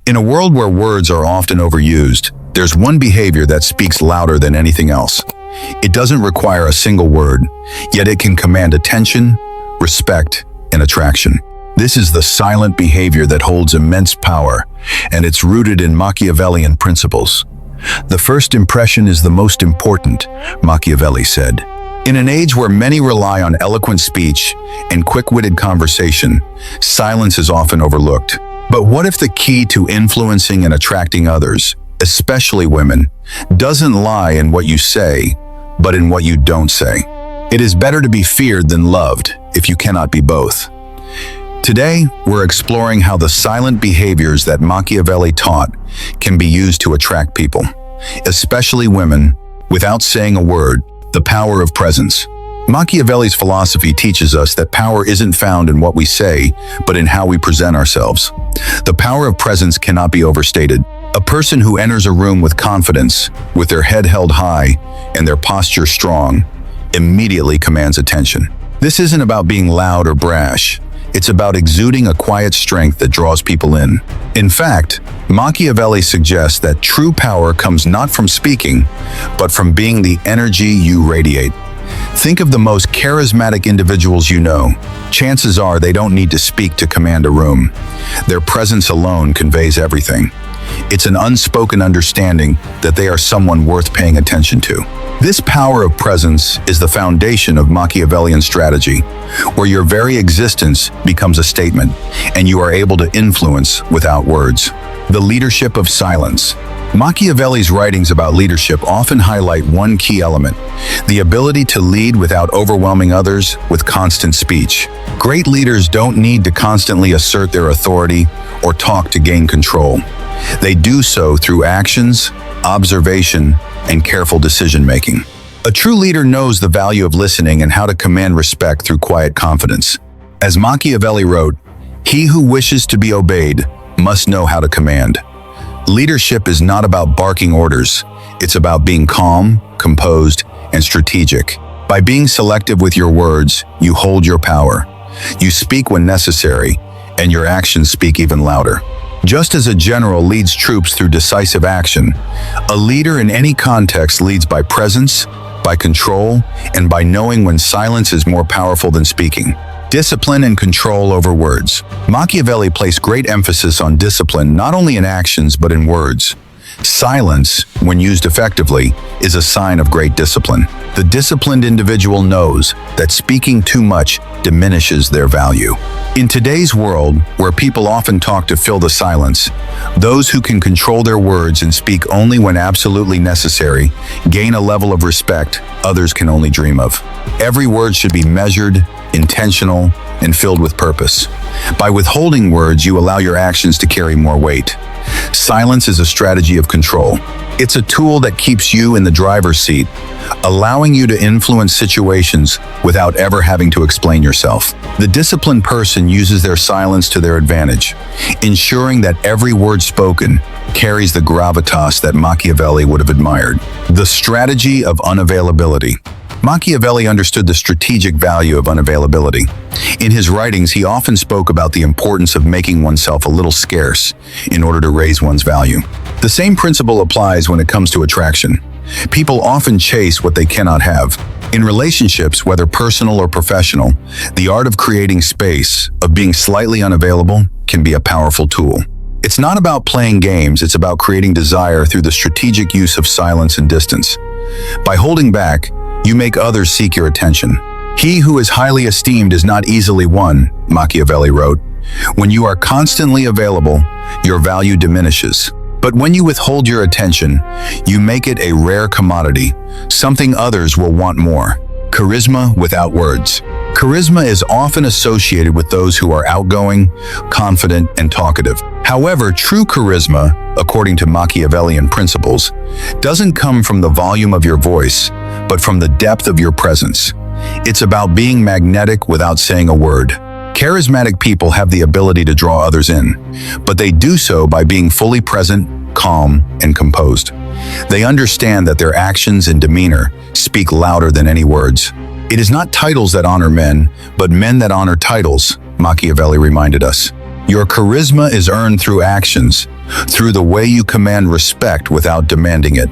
In a world where words are often overused, there's one behavior that speaks louder than anything else. It doesn't require a single word, yet it can command attention, respect, and attraction. This is the silent behavior that holds immense power, and it's rooted in Machiavellian principles. The first impression is the most important, Machiavelli said. In an age where many rely on eloquent speech and quick-witted conversation, silence is often overlooked. But what if the key to influencing and attracting others, especially women, doesn't lie in what you say, but in what you don't say? It is better to be feared than loved if you cannot be both. Today, we're exploring how the silent behaviors that Machiavelli taught can be used to attract people, especially women, without saying a word. The power of presence. Machiavelli's philosophy teaches us that power isn't found in what we say, but in how we present ourselves. The power of presence cannot be overstated. A person who enters a room with confidence, with their head held high and their posture strong, immediately commands attention. This isn't about being loud or brash. It's about exuding a quiet strength that draws people in. In fact, Machiavelli suggests that true power comes not from speaking, but from being the energy you radiate. Think of the most charismatic individuals you know. Chances are they don't need to speak to command a room. Their presence alone conveys everything. It's an unspoken understanding that they are someone worth paying attention to. This power of presence is the foundation of Machiavellian strategy, where your very existence becomes a statement, and you are able to influence without words. The leadership of silence. Machiavelli's writings about leadership often highlight one key element: the ability to lead without overwhelming others with constant speech. Great leaders don't need to constantly assert their authority or talk to gain control. They do so through actions, observation, and careful decision-making. A true leader knows the value of listening and how to command respect through quiet confidence. As Machiavelli wrote, "He who wishes to be obeyed must know how to command." Leadership is not about barking orders. It's about being calm, composed, and strategic. By being selective with your words, you hold your power. You speak when necessary, and your actions speak even louder. Just as a general leads troops through decisive action, a leader in any context leads by presence, by control, and by knowing when silence is more powerful than speaking. Discipline and control over words. Machiavelli placed great emphasis on discipline not only in actions but in words. Silence, when used effectively, is a sign of great discipline. The disciplined individual knows that speaking too much diminishes their value. In today's world, where people often talk to fill the silence, those who can control their words and speak only when absolutely necessary gain a level of respect others can only dream of. Every word should be measured, intentional, and filled with purpose. By withholding words, you allow your actions to carry more weight. Silence is a strategy of control. It's a tool that keeps you in the driver's seat, allowing you to influence situations without ever having to explain yourself. The disciplined person uses their silence to their advantage, ensuring that every word spoken carries the gravitas that Machiavelli would have admired. The strategy of unavailability. Machiavelli understood the strategic value of unavailability. In his writings, he often spoke about the importance of making oneself a little scarce in order to raise one's value. The same principle applies when it comes to attraction. People often chase what they cannot have. In relationships, whether personal or professional, the art of creating space, of being slightly unavailable, can be a powerful tool. It's not about playing games, it's about creating desire through the strategic use of silence and distance. By holding back, you make others seek your attention. He who is highly esteemed is not easily won, Machiavelli wrote. When you are constantly available, your value diminishes. But when you withhold your attention, you make it a rare commodity, something others will want more. Charisma without words. Charisma is often associated with those who are outgoing, confident, and talkative. However, true charisma, according to Machiavellian principles, doesn't come from the volume of your voice, but from the depth of your presence. It's about being magnetic without saying a word. Charismatic people have the ability to draw others in, but they do so by being fully present, calm, and composed. They understand that their actions and demeanor speak louder than any words. It is not titles that honor men, but men that honor titles, Machiavelli reminded us. Your charisma is earned through actions, through the way you command respect without demanding it.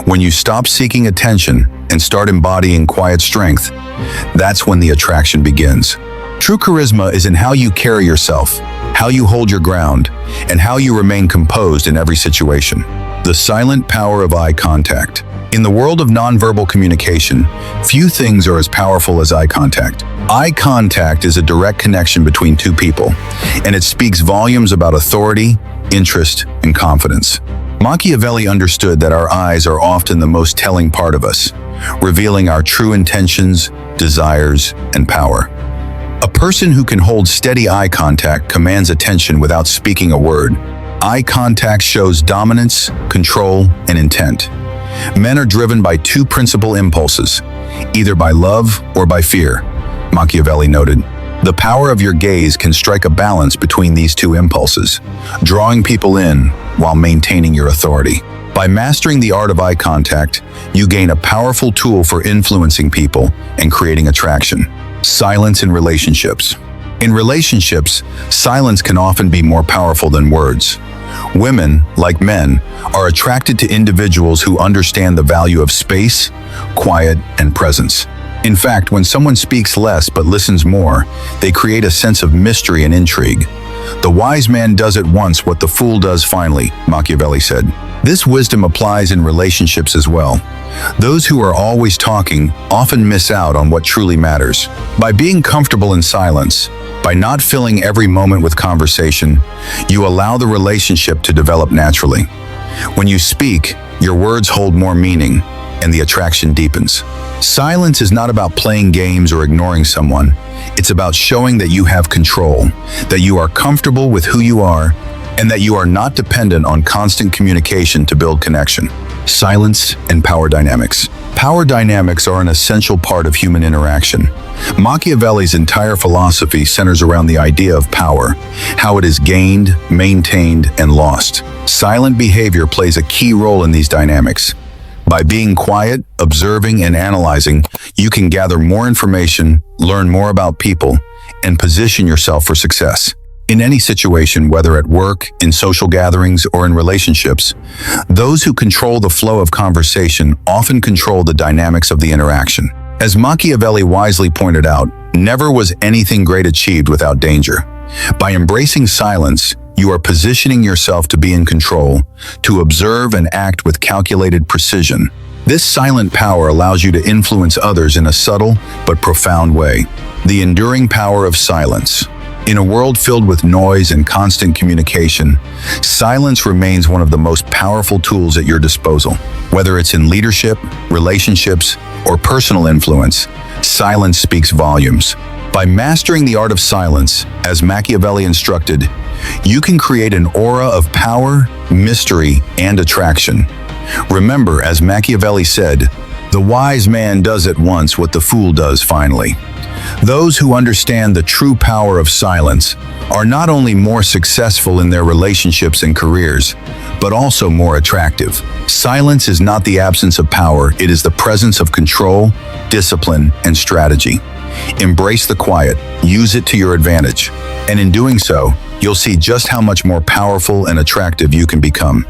When you stop seeking attention and start embodying quiet strength, that's when the attraction begins. True charisma is in how you carry yourself, how you hold your ground, and how you remain composed in every situation. The silent power of eye contact. In the world of nonverbal communication, few things are as powerful as eye contact. Eye contact is a direct connection between two people, and it speaks volumes about authority, interest, and confidence. Machiavelli understood that our eyes are often the most telling part of us, revealing our true intentions, desires, and power. A person who can hold steady eye contact commands attention without speaking a word. Eye contact shows dominance, control, and intent. Men are driven by two principal impulses, either by love or by fear, Machiavelli noted. The power of your gaze can strike a balance between these two impulses, drawing people in while maintaining your authority. By mastering the art of eye contact, you gain a powerful tool for influencing people and creating attraction. Silence in relationships. In relationships, silence can often be more powerful than words. Women, like men, are attracted to individuals who understand the value of space, quiet, and presence. In fact, when someone speaks less but listens more, they create a sense of mystery and intrigue. The wise man does at once what the fool does finally, Machiavelli said. This wisdom applies in relationships as well. Those who are always talking often miss out on what truly matters. By being comfortable in silence, by not filling every moment with conversation, you allow the relationship to develop naturally. When you speak, your words hold more meaning, and the attraction deepens. Silence is not about playing games or ignoring someone. It's about showing that you have control, that you are comfortable with who you are, and that you are not dependent on constant communication to build connection. Silence and power dynamics. Power dynamics are an essential part of human interaction. Machiavelli's entire philosophy centers around the idea of power, how it is gained, maintained, and lost. Silent behavior plays a key role in these dynamics. By being quiet, observing, and analyzing, you can gather more information, learn more about people, and position yourself for success. In any situation, whether at work, in social gatherings, or in relationships, those who control the flow of conversation often control the dynamics of the interaction. As Machiavelli wisely pointed out, never was anything great achieved without danger. By embracing silence, you are positioning yourself to be in control, to observe and act with calculated precision. This silent power allows you to influence others in a subtle but profound way. The enduring power of silence. In a world filled with noise and constant communication, silence remains one of the most powerful tools at your disposal. Whether it's in leadership, relationships, or personal influence, silence speaks volumes. By mastering the art of silence, as Machiavelli instructed, you can create an aura of power, mystery, and attraction. Remember, as Machiavelli said, the wise man does at once what the fool does finally. Those who understand the true power of silence are not only more successful in their relationships and careers, but also more attractive. Silence is not the absence of power, it is the presence of control, discipline, and strategy. Embrace the quiet, use it to your advantage, and in doing so, you'll see just how much more powerful and attractive you can become.